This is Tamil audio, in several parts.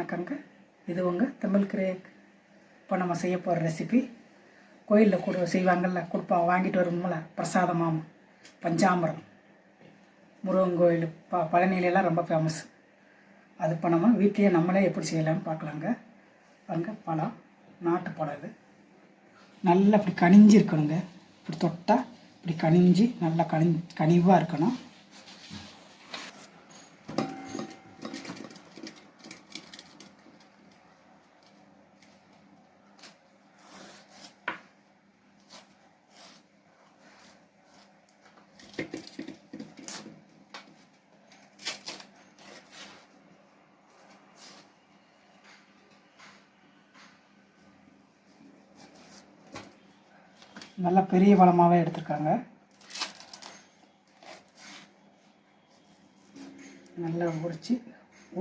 வணக்கங்க. இது உங்கள் தமிழ் கிரேக். இப்போ நம்ம செய்ய போகிற ரெசிபி கோயிலில் செய்வாங்கள்ல, வாங்கிட்டு வரும்போல பிரசாதமாம் பஞ்சாமிரம். முருகன் கோயில் பழனியிலலாம் ரொம்ப ஃபேமஸ். அது இப்போ நம்ம வீட்லேயே நம்மளே எப்படி செய்யலாம்னு பார்க்கலாங்க. பாருங்க, பழம் நாட்டு பழம். இது நல்லா இப்படி கனிஞ்சு இருக்கணுங்க. இப்படி தொட்டால் இப்படி கனிஞ்சு நல்லா கனிவாக இருக்கணும். நல்லா பெரிய பழமாகவே எடுத்துருக்காங்க. நல்லா உரித்து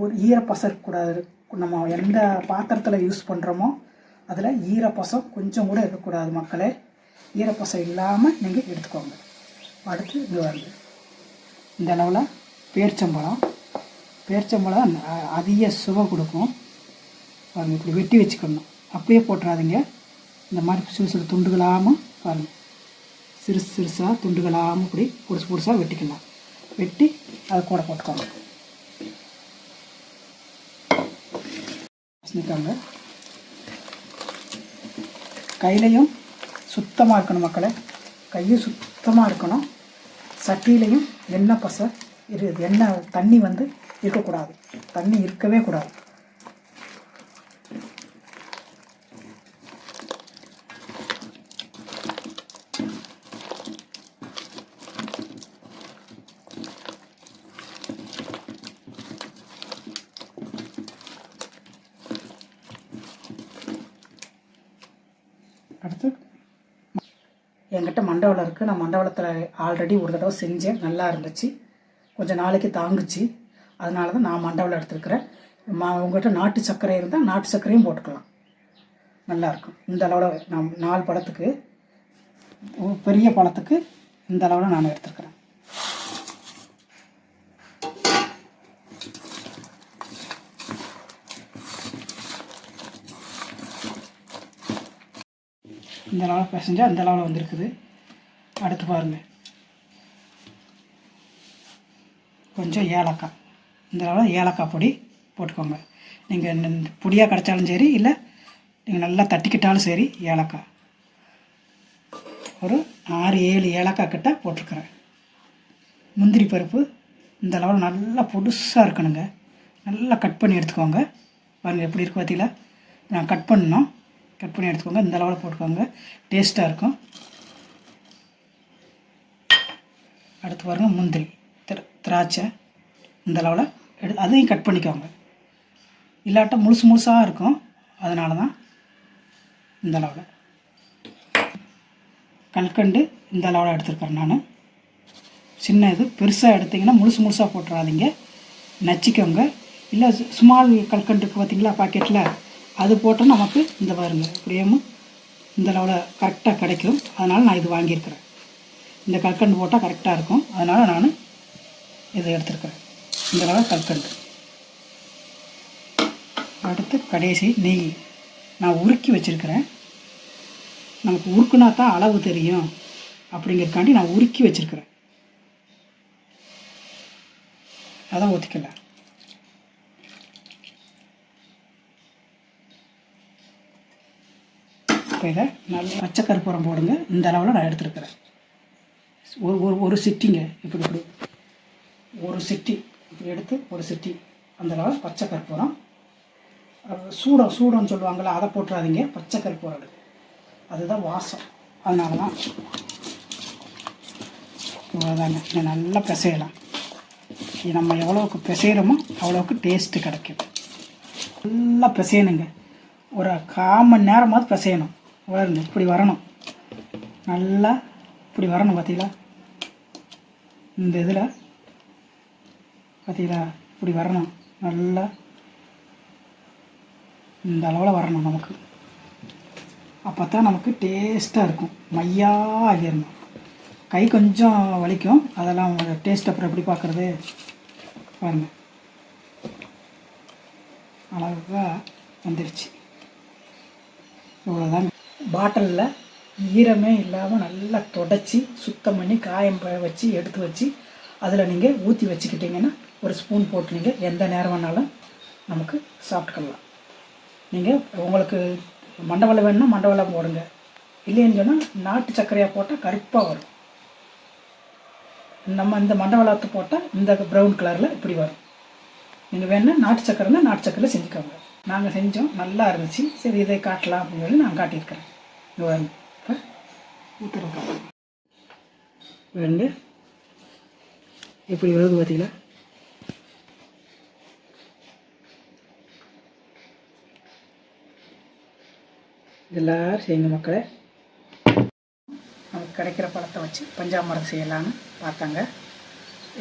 ஒரு ஈரப்பசம் இருக்கக்கூடாது. நம்ம எந்த பாத்திரத்தில் யூஸ் பண்ணுறோமோ அதில் ஈரப்பசம் கொஞ்சம் கூட இருக்கக்கூடாது மக்களே. ஈரப்பசம் இல்லாமல் நீங்கள் எடுத்துக்கோங்க. அடுத்து இங்கே வருது இந்த அளவில் பேரிச்சம்பழம் அதிக சுவை கொடுக்கும். பாருங்கள், இப்படி வெட்டி வச்சுக்கணும். அப்படியே போட்டுறாதீங்க. இந்த மாதிரி சிறு சிறு துண்டுகளாமல் பாருங்கள், சிறுசாக துண்டுகளாமல் இப்படி புதுசாக வெட்டிக்கலாம். வெட்டி அதை கூட போட்டுக்கோங்க. வச்சுக்காங்க. கையிலையும் சுத்தமாக இருக்கணும் மக்களே. கையும் சுத்தமாக இருக்கணும். சட்டியிலையும் எண்ணெய் பசை எண்ணெய் தண்ணி இருக்கக்கூடாது. தண்ணி இருக்கவே கூடாது. அடுத்து என்கிட்ட மண்டவளம் இருக்குது. நான் மண்டவளத்தில் ஆல்ரெடி ஒரு தடவை செஞ்சேன், நல்லா இருந்துச்சு. கொஞ்சம் நாளைக்கு தாங்குச்சு. அதனால தான் நான் மண்டவளம் எடுத்துருக்கிறேன். உங்கள்கிட்ட நாட்டு சர்க்கரை இருந்தால் நாட்டு சர்க்கரையும் போட்டுக்கலாம், நல்லாயிருக்கும். இந்த அளவில் நான் 4 பழத்துக்கு, பெரிய பழத்துக்கு இந்த அளவில் நான் எடுத்துருக்கிறேன். இந்த அளவில் பிசைஞ்சால் இந்த அளவில் வந்திருக்குது. அடுத்து பாருங்கள், கொஞ்சம் ஏலக்காய், இந்த அளவில் ஏலக்காய் பொடி போட்டுக்கோங்க. நீங்கள் பொடியாக கிடச்சாலும் சரி, இல்லை நீங்கள் நல்லா தட்டிக்கிட்டாலும் சரி. ஏலக்காய் ஒரு 6-7 ஏலக்காய் கிட்ட போட்டிருக்கிறேன். முந்திரி பருப்பு இந்த அளவில் நல்லா பொடுசாக இருக்கணுங்க. நல்லா கட் பண்ணி எடுத்துக்கோங்க. பாருங்கள் எப்படி இருக்குது பார்த்தீங்களா. நான் கட் பண்ணி எடுத்துக்கோங்க. இந்த அளவில் போட்டுக்கோங்க, டேஸ்ட்டாக இருக்கும். அடுத்து பாருங்கள், முந்திரி திராட்சை இந்த அளவில் அதையும் கட் பண்ணிக்கோங்க. இல்லாட்ட முழுசாக இருக்கும். அதனால தான் இந்த அளவில். கல்கண்டு இந்த அளவில் எடுத்துருக்கிறேன் நான். சின்ன இது பெருசாக எடுத்திங்கன்னா முழுசாக போட்டுறாதீங்க, நச்சிக்கோங்க. இல்லை ஸ்மால் கல்கண்டுக்கு பார்த்திங்களா பாக்கெட்டில், அது போட்டால் நமக்கு இந்த பாருங்க இப்படியே இந்த அளவில் கரெக்டாக கிடைக்கும். அதனால் நான் இது வாங்கியிருக்கிறேன். இந்த கல்கண்டு போட்டால் கரெக்டாக இருக்கும். அதனால் நான் இதை எடுத்துருக்கிறேன், இந்த அளவில் கல்கண்டு. அடுத்து கடைசி நெய் நான் உருக்கி வச்சுருக்கிறேன். நமக்கு உருக்குனா தான் அளவு தெரியும் அப்படிங்கிறக்காண்டி நான் உருக்கி வச்சுருக்கிறேன். அதான் ஊற்றிக்கலாம். இப்போ இதை நல்லா பச்சை கற்பூரம் போடுங்க. இந்த அளவில் நான் எடுத்துருக்கிறேன். ஒரு சிட்டிங்க, இப்படி ஒரு சிட்டி இப்படி எடுத்து ஒரு சிட்டி அந்த அளவில் பச்சை கற்பூரம். சூடம்னு சொல்லுவாங்கள்ல, அதை போட்டுறாதீங்க. பச்சை கற்பூரம் அதுதான் வாசம். அதனால தான் இவ்வளோதாங்க. இதை நல்லா பிசையலாம். இது நம்ம எவ்வளோவுக்கு பிசைகிறோமோ அவ்வளோவுக்கு டேஸ்ட்டு கிடைக்கும். நல்லா பிசையணுங்க. ஒரு 1/4 மணி நேரமாவது பிசையணும். பாருங்க, இப்படி வரணும். நல்லா இப்படி வரணும். பார்த்தீங்களா, இந்த இதில் பார்த்தீங்களா இப்படி வரணும். நல்லா இந்த அளவில் வரணும் நமக்கு. அப்போ தான் நமக்கு டேஸ்ட்டாக இருக்கும். மையாக ஆகிடணும். கை கொஞ்சம் வலிக்கும். அதெல்லாம் டேஸ்ட் அப்புறம் எப்படி பார்க்குறது பாருங்கள். அழகாக வந்துடுச்சு. இவ்வளோதாங்க. பாட்டிலில் ஈரமே இல்லாமல் நல்லா தொடச்சி சுத்தம் பண்ணி காயம் வச்சு எடுத்து வச்சு அதில் நீங்கள் ஊற்றி வச்சுக்கிட்டிங்கன்னா ஒரு ஸ்பூன் போட்டு நீங்கள் எந்த நேரம் வேணாலும் நமக்கு சாப்பிட்டுக்கலாம். நீங்கள் உங்களுக்கு மண்டவெல்லம் வேணும்னா மண்டவெல்லம் போடுங்க, இல்லைன்னு சொன்னால் நாட்டு சர்க்கரையாக போட்டால் கருப்பாக வரும். நம்ம இந்த மண்டவெல்லத்தை போட்டால் இந்த ப்ரௌன் கலரில் இப்படி வரும். நீங்கள் வேணுன்னா நாட்டு சர்க்கரைனா நாட்டு சர்க்கரையில் செஞ்சுக்கோங்க. நாங்கள் செஞ்சோம், நல்லா இருந்துச்சு. சரி இதை காட்டலாம் அப்படின்னு சொல்லி நான் காட்டியிருக்கிறேன். இங்கே வரும் இப்போ ஊற்றுறோம் வேண்டு இப்படி வருது பார்த்தீங்களா? இதெல்லாம் செய்யுங்க மக்களே. நமக்கு கிடைக்கிற பழத்தை வச்சு பஞ்சாமிர்தம் செய்யலான்னு பார்த்தாங்க.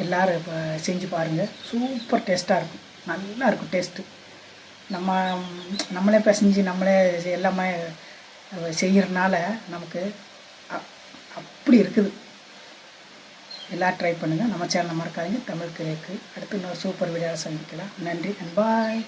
எல்லோரும் இப்போ செஞ்சு பாருங்கள். சூப்பர் டேஸ்ட்டாக இருக்கும், நல்லா இருக்கும் டேஸ்ட்டு. நம்மளே பிசைஞ்சு நம்மளே எல்லாமே செய்கிறனால நமக்கு அப்படி இருக்குது. எல்லோரும் ட்ரை பண்ணுங்கள். நம்ம சேனலை மறக்காதீங்க. தமிழ் கிரேக்கு அடுத்து இன்னொரு சூப்பர் வீடியோவில் சந்திக்கலாம். நன்றி அண்ட் பாய்.